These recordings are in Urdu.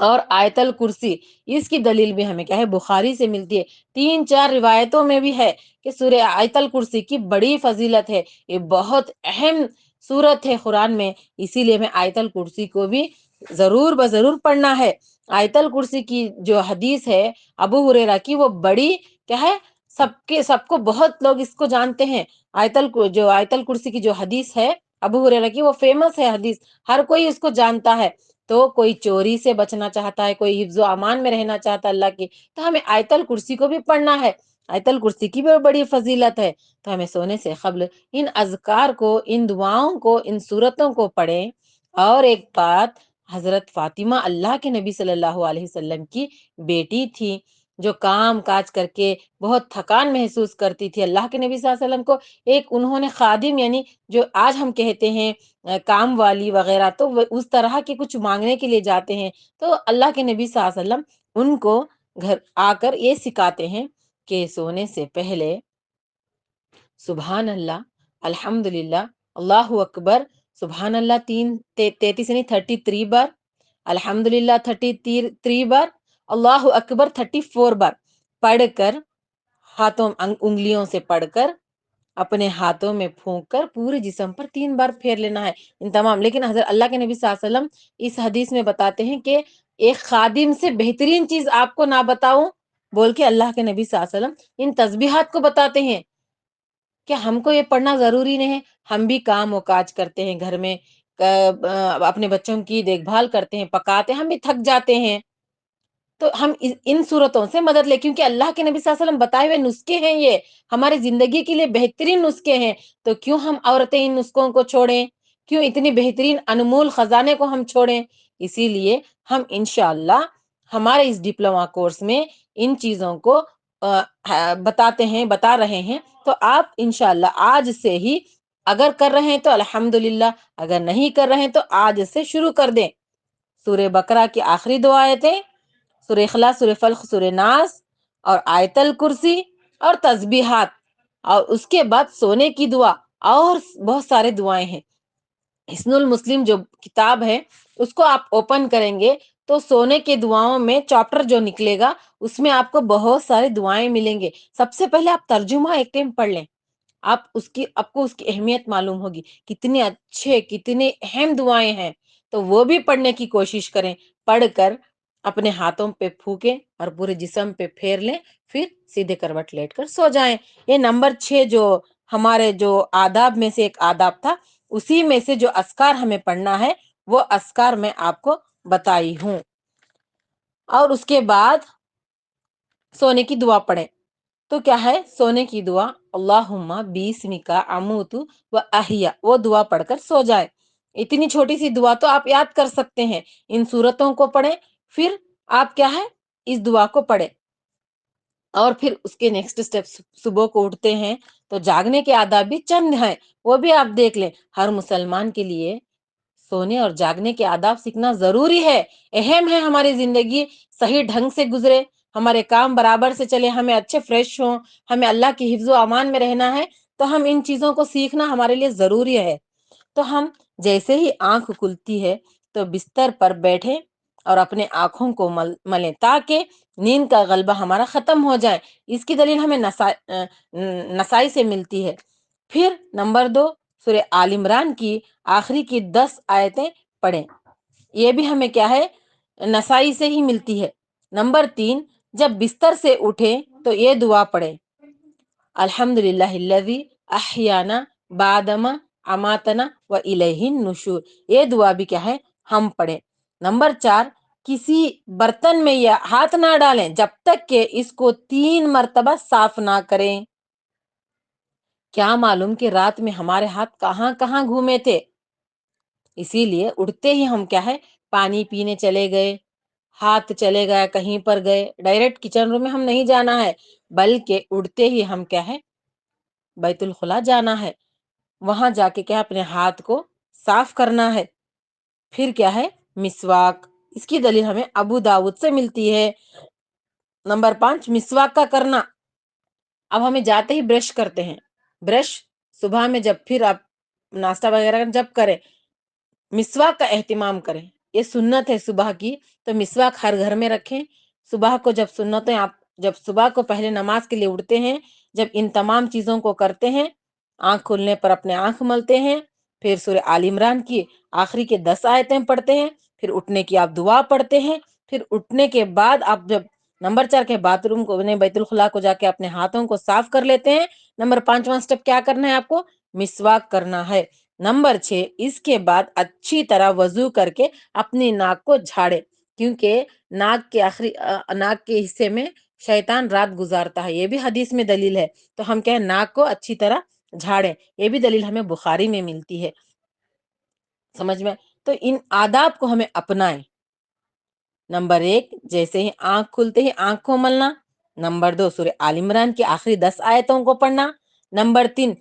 اور آیت الکرسی، اس کی دلیل بھی ہمیں کیا ہے بخاری سے ملتی ہے، 3-4 روایتوں میں بھی ہے کہ سورہ آیت الکرسی کی بڑی فضیلت ہے، یہ بہت اہم سورت ہے قرآن میں، اسی لیے ہمیں آیت الکرسی کو بھی ضرور بضرور پڑھنا ہے۔ آیت الکرسی کی جو حدیث ہے ابو ہریرہ کی، وہ بڑی کیا ہے، سب کو بہت لوگ اس کو جانتے ہیں۔ جو آیت الکرسی کی جو حدیث ہے ابو ہریرہ کی، وہ فیمس ہے حدیث، ہر کوئی اس کو جانتا ہے۔ تو کوئی چوری سے بچنا چاہتا ہے، کوئی حفظ و امان میں رہنا چاہتا ہے اللہ کی، تو ہمیں آیت الکرسی کو بھی پڑھنا ہے۔ آیت الکرسی کی بھی بڑی فضیلت ہے، تو ہمیں سونے سے قبل ان اذکار کو، ان دعاؤں کو، ان صورتوں کو پڑھیں۔ اور ایک بات، حضرت فاطمہ اللہ کے نبی صلی اللہ علیہ وسلم کی بیٹی تھی، جو کام کاج کر کے بہت تھکان محسوس کرتی تھی، اللہ کے نبی صلی اللہ علیہ وسلم کو ایک انہوں نے خادم، یعنی جو آج ہم کہتے ہیں کام والی وغیرہ، تو اس طرح کے کچھ مانگنے کے لیے جاتے ہیں، تو اللہ کے نبی صلی اللہ علیہ وسلم ان کو گھر آ کر یہ سکھاتے ہیں کہ سونے سے پہلے سبحان اللہ، الحمد للہ، اللہ اکبر، سبحان اللہ 33 یعنی 33 بار، الحمد للہ 33 بار، اللہ اکبر 34 بار پڑھ کر، ہاتھوں انگلیوں سے پڑھ کر، اپنے ہاتھوں میں پھونک کر پورے جسم پر 3 بار پھیر لینا ہے ان تمام۔ لیکن حضرت اللہ کے نبی صلی اللہ علیہ وسلم اس حدیث میں بتاتے ہیں کہ ایک خادم سے بہترین چیز آپ کو نہ بتاؤں، بول کے اللہ کے نبی صلی اللہ علیہ وسلم ان تسبیحات کو بتاتے ہیں کہ ہم کو یہ پڑھنا ضروری نہیں ہے، ہم بھی کام و کاج کرتے ہیں گھر میں، اپنے بچوں کی دیکھ بھال کرتے ہیں، پکاتے ہیں، ہم بھی تھک جاتے ہیں، تو ہم ان صورتوں سے مدد لیں، کیونکہ اللہ کے نبی صلی اللہ علیہ وسلم بتائے ہوئے نسخے ہیں، یہ ہماری زندگی کے لیے بہترین نسخے ہیں، تو کیوں ہم عورتیں ان نسخوں کو چھوڑیں، کیوں اتنی بہترین انمول خزانے کو ہم چھوڑیں؟ اسی لیے ہم انشاءاللہ ہمارے اس ڈپلوما کورس میں ان چیزوں کو بتا رہے ہیں، تو آپ انشاءاللہ آج سے ہی اگر کر رہے ہیں تو الحمدللہ، اگر نہیں کر رہے ہیں تو آج سے شروع کر دیں۔ سورہ بقرہ کی آخری 2 آیتیں، سورہ اخلاص، سورہ فلق، سورہ ناس، اور آیت الکرسی، اور تسبیحات، اور اس کے بعد سونے کی دعا، اور بہت سارے دعائیں ہیں۔ حسن المسلم جو کتاب ہے، اس کو آپ اوپن کریں گے تو سونے کے دعاؤں میں چاپٹر جو نکلے گا، اس میں آپ کو بہت سارے دعائیں ملیں گے۔ سب سے پہلے آپ ترجمہ ایک ٹائم پڑھ لیں، آپ کو اس کی اہمیت معلوم ہوگی، کتنے اچھے، کتنے اہم دعائیں ہیں، تو وہ بھی پڑھنے کی کوشش کریں۔ پڑھ کر اپنے ہاتھوں پہ پھونکیں اور پورے جسم پہ پھیر لیں، پھر سیدھے کروٹ لیٹ کر سو جائیں۔ یہ نمبر 6 جو ہمارے جو آداب میں سے ایک آداب تھا، اسی میں سے جو اذکار ہمیں پڑھنا ہے، وہ اذکار میں آپ کو بتائی ہوں۔ اور اس کے بعد سونے کی دعا پڑھیں، تو کیا ہے سونے کی دعا؟ اللہم بسمک اموت و احیا، وہ دعا پڑھ کر سو جائے۔ اتنی چھوٹی سی دعا تو آپ یاد کر سکتے ہیں، ان صورتوں کو پڑھیں، پھر آپ کیا ہے اس دعا کو پڑھیں، اور پھر اس کے نیکسٹ سٹیپ، صبح کو اٹھتے ہیں تو جاگنے کے آداب بھی چند ہیں، وہ بھی آپ دیکھ لیں۔ ہر مسلمان کے لیے سونے اور جاگنے کے آداب سیکھنا ضروری ہے، اہم ہے، ہماری زندگی صحیح ڈھنگ سے گزرے، ہمارے کام برابر سے چلے، ہمیں اچھے فریش ہوں، ہمیں اللہ کی حفظ و امان میں رہنا ہے، تو ہم ان چیزوں کو سیکھنا ہمارے لیے ضروری ہے۔ تو ہم جیسے ہی آنکھ کھلتی ہے تو بستر پر بیٹھیں اور اپنے آنکھوں کو ملیں، تاکہ نیند کا غلبہ ہمارا ختم ہو جائے۔ اس کی دلیل ہمیں نسائی سے ملتی ہے۔ پھر نمبر 2، سورہ آل عمران کی آخری کی 10 آیتیں پڑھیں، یہ بھی ہمیں کیا ہے نسائی سے ہی ملتی ہے۔ نمبر 3، جب بستر سے اٹھیں تو یہ دعا پڑھیں، الحمدللہ الذی احیانا بعدما اماتنا و الیہ النشور، یہ دعا بھی کیا ہے ہم پڑھیں۔ نمبر 4، کسی برتن میں یا ہاتھ نہ ڈالیں جب تک کہ اس کو 3 مرتبہ صاف نہ کریں۔ کیا معلوم کہ رات میں ہمارے ہاتھ کہاں کہاں گھومے تھے، اسی لیے اٹھتے ہی ہم کیا ہے پانی پینے چلے گئے، ہاتھ چلے گئے، کہیں پر گئے، ڈائریکٹ کچن روم میں ہم نہیں جانا ہے، بلکہ اٹھتے ہی ہم کیا ہے بیت الخلا جانا ہے، وہاں جا کے کیا اپنے ہاتھ کو صاف کرنا ہے۔ پھر کیا ہے مسواک، اس کی دلیل ہمیں ابو داؤد سے ملتی ہے۔ نمبر 5، مسواک کا کرنا، اب ہمیں جاتے ہی برش کرتے ہیں، برش صبح میں جب پھر آپ ناشتہ وغیرہ جب کریں، مسواک کا اہتمام کریں، یہ سنت ہے صبح کی، تو مسواک ہر گھر میں رکھیں۔ صبح کو جب سنتیں آپ جب صبح کو پہلے نماز کے لیے اٹھتے ہیں، جب ان تمام چیزوں کو کرتے ہیں، آنکھ کھلنے پر اپنے آنکھ ملتے ہیں، پھر سورہ آل عمران کی آخری کے 10 آیتیں پڑھتے ہیں، پھر اٹھنے کی آپ دعا پڑھتے ہیں، پھر اٹھنے کے بعد آپ جب نمبر 4 کے باتھ روم کو بیت الخلا کو جا کے اپنے ہاتھوں کو صاف کر لیتے ہیں، نمبر 5واں سٹیپ کیا کرنا ہے آپ کو؟ مسواک کرنا ہے۔ نمبر 6 اس کے بعد اچھی طرح وضو کر کے اپنی ناک کو جھاڑے، کیونکہ ناک کے حصے میں شیطان رات گزارتا ہے، یہ بھی حدیث میں دلیل ہے۔ تو ہم کہیں ناک کو اچھی طرح جھاڑیں، یہ بھی دلیل ہمیں بخاری میں ملتی ہے، سمجھ میں؟ تو ان آداب کو ہمیں اپنائیں۔ نمبر 1 جیسے ہی آنکھ کھلتے ہی آنکھ کو ملنا۔ نمبر 2 سورہ آل عمران کی آخری 10 آیتوں کو پڑھنا۔ نمبر 3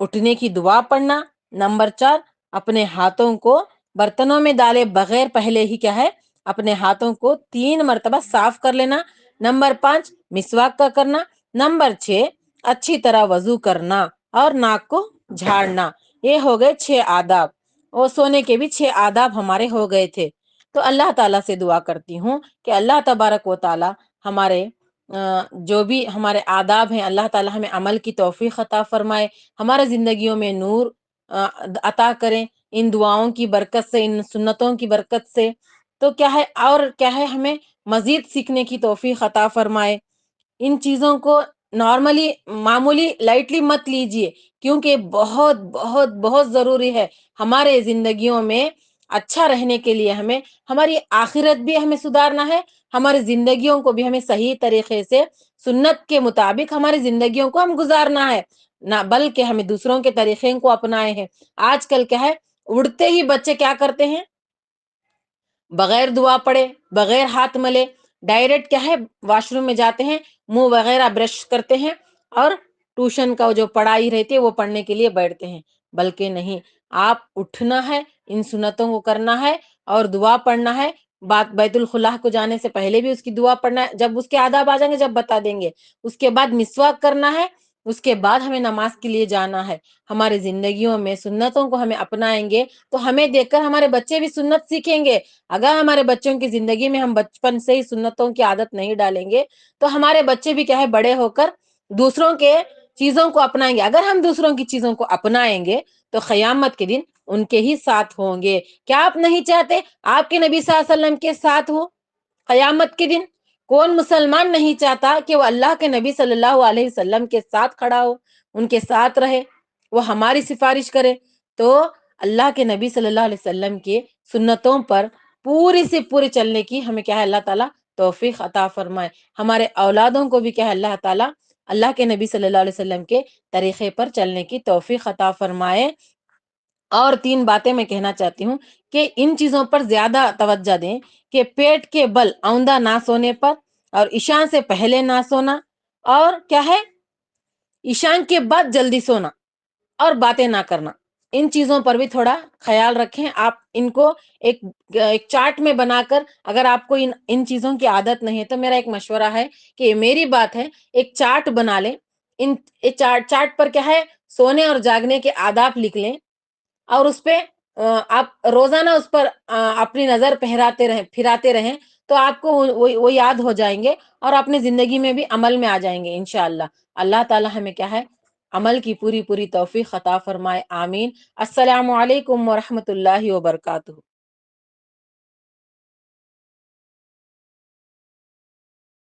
اٹھنے کی دعا پڑھنا۔ نمبر 4 اپنے ہاتھوں کو برتنوں میں ڈالے بغیر پہلے ہی کیا ہے اپنے ہاتھوں کو 3 مرتبہ صاف کر لینا۔ نمبر 5 مسواک کا کرنا۔ نمبر 6 اچھی طرح وضو کرنا اور ناک کو جھاڑنا۔ یہ ہو گئے 6 آداب، اور سونے کے بھی 6 آداب ہمارے ہو گئے تھے۔ تو اللہ تعالیٰ سے دعا کرتی ہوں کہ اللہ تبارک و تعالیٰ ہمارے جو بھی ہمارے آداب ہیں، اللہ تعالیٰ ہمیں عمل کی توفیق عطا فرمائے، ہمارے زندگیوں میں نور عطا کریں ان دعاؤں کی برکت سے، ان سنتوں کی برکت سے۔ تو کیا ہے اور کیا ہے ہمیں مزید سیکھنے کی توفیق عطا فرمائے۔ ان چیزوں کو نارملی معمولی لائٹلی مت لیجئے، کیونکہ بہت بہت بہت ضروری ہے ہمارے زندگیوں میں اچھا رہنے کے لیے۔ ہماری آخرت بھی ہمیں سدھارنا ہے، ہماری زندگیوں کو بھی ہمیں صحیح طریقے سے سنت کے مطابق ہماری زندگیوں کو ہم گزارنا ہے، نہ بلکہ ہمیں دوسروں کے طریقے کو اپنائے ہیں۔ آج کل کیا ہے اڑتے ہی بچے کیا کرتے ہیں، بغیر دعا پڑے، بغیر ہاتھ ملے ڈائریکٹ کیا ہے واش روم میں جاتے ہیں، منہ وغیرہ برش کرتے ہیں اور ٹیوشن کا جو پڑھائی رہتی ہے وہ پڑھنے کے لیے بیٹھتے ہیں۔ بلکہ نہیں، آپ اٹھنا ہے، ان سنتوں کو کرنا ہے اور دعا پڑھنا ہے۔ بیت الخلا کو جانے سے پہلے بھی اس کی دعا پڑھنا ہے، جب اس کے آداب آ جائیں گے جب بتا دیں گے۔ اس کے بعد مسواک کرنا ہے، اس کے بعد ہمیں نماز کے لیے جانا ہے۔ ہماری زندگیوں میں سنتوں کو ہمیں اپنائیں گے تو ہمیں دیکھ کر ہمارے بچے بھی سنت سیکھیں گے۔ اگر ہمارے بچوں کی زندگی میں ہم بچپن سے ہی سنتوں کی عادت نہیں ڈالیں گے تو ہمارے بچے بھی کیا ہے بڑے ہو کر دوسروں کے چیزوں کو اپنائیں گے۔ اگر ہم دوسروں کی چیزوں کو اپنائیں گے تو قیامت کے دن ان کے ہی ساتھ ہوں گے۔ کیا آپ نہیں چاہتے آپ کے نبی صلی اللہ علیہ وسلم کے ساتھ ہو قیامت کے دن؟ کون مسلمان نہیں چاہتا کہ وہ اللہ کے نبی صلی اللہ علیہ وسلم کے ساتھ کھڑا ہو، ان کے ساتھ رہے، وہ ہماری سفارش کرے؟ تو اللہ کے نبی صلی اللہ علیہ وسلم کے سنتوں پر پوری سے پوری چلنے کی ہمیں کیا ہے اللہ تعالیٰ توفیق عطا فرمائے۔ ہمارے اولادوں کو بھی کیا ہے اللہ تعالیٰ اللہ کے نبی صلی اللہ علیہ وسلم کے طریقے پر چلنے کی توفیق عطا فرمائے۔ اور 3 باتیں میں کہنا چاہتی ہوں کہ ان چیزوں پر زیادہ توجہ دیں کہ پیٹ کے بل اوندا نہ سونے پر، اور عشاء سے پہلے نہ سونا، اور کیا ہے عشاء کے بعد جلدی سونا اور باتیں نہ کرنا۔ ان چیزوں پر بھی تھوڑا خیال رکھیں۔ آپ ان کو ایک چارٹ میں بنا کر، اگر آپ کو ان چیزوں کی عادت نہیں ہے تو میرا ایک مشورہ ہے کہ یہ میری بات ہے، ایک چارٹ بنا لیں۔ ان چارٹ پر کیا ہے سونے اور جاگنے کے آداب لکھ لیں، اور اس پہ آپ روزانہ اس پر اپنی نظر پھراتے رہیں تو آپ کو وہ یاد ہو جائیں گے اور اپنی زندگی میں بھی عمل میں آ جائیں گے انشاءاللہ۔ اللہ تعالی ہمیں کیا ہے عمل کی پوری پوری توفیق عطا فرمائے، آمین۔ السلام علیکم ورحمۃ اللہ وبرکاتہ۔